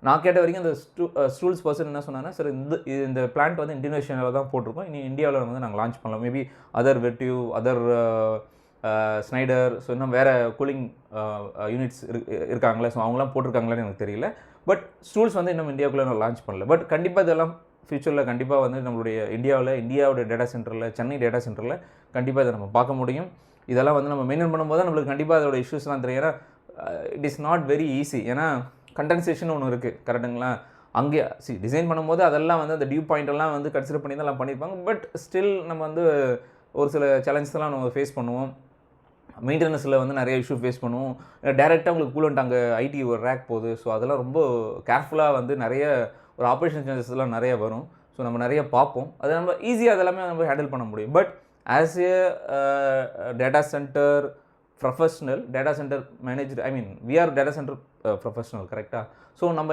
நான் கேட்ட வரைக்கும் அந்த ஸ்டூல்ஸ் பர்சன் என்ன சொன்னாங்கன்னா, சார் இந்த பிளான்ட் வந்து இந்தோனேஷியாவில் தான் போட்டிருக்கோம், இனி இந்தியாவில் வந்து நாங்கள் லான்ச் பண்ணலாம், மேபி அதர் வெட்டிவ் அதர் ஸ்னைடர், ஸோ இன்னும் வேறு கூலிங் யூனிட்ஸ் இருக்காங்களே, ஸோ அவங்களாம் போட்டிருக்காங்களான்னு எனக்கு தெரியல. பட் ஸ்டூல்ஸ் வந்து இன்னும் இந்தியாவுக்குள்ளே நான் லான்ச் பண்ணல. பட் கண்டிப்பாக இதெல்லாம் ஃப்யூச்சரில் கண்டிப்பாக வந்து நம்மளுடைய இந்தியாவோட டேட்டா சென்டரில், சென்னை டேட்டா சென்டரில் கண்டிப்பாக இதை நம்ம பார்க்க முடியும். இதெல்லாம் வந்து நம்ம மெயின்டைன் பண்ணும்போது தான் நம்மளுக்கு கண்டிப்பாக அதோட இஷ்யூஸ்லாம் தெரியும். ஏன்னா it is not very easy. ஏன்னா கண்டென்சேஷன் ஒன்று இருக்குது, கரெக்டுங்களா? அங்கே டிசைன் பண்ணும்போது அதெல்லாம் வந்து அந்த டியூ பாயிண்டெல்லாம் வந்து கன்சிடர் பண்ணி தான் எல்லாம் பண்ணியிருப்பாங்க. பட் ஸ்டில் நம்ம வந்து ஒரு சில சேலஞ்சஸ்லாம் நம்ம ஃபேஸ் பண்ணுவோம். மெயின்டெனன்ஸில் வந்து நிறைய இஷ்யூ ஃபேஸ் பண்ணுவோம். டேரெக்டாக உங்களுக்கு கூலண்ட் அங்கே ஐடி ஒரு ரேக் போகுது. ஸோ அதெல்லாம் ரொம்ப கேர்ஃபுல்லாக வந்து நிறைய ஒரு ஆப்ரேஷன் சேஞ்சஸ்லாம் நிறைய வரும். ஸோ நம்ம நிறைய பார்ப்போம். அதை நம்ம ஈஸியாக அதெல்லாமே நம்ம ஹேண்டில் பண்ண முடியும். But as a data center professional, data center manager, I mean we are data center professional, கரெக்டாக? ஸோ நம்ம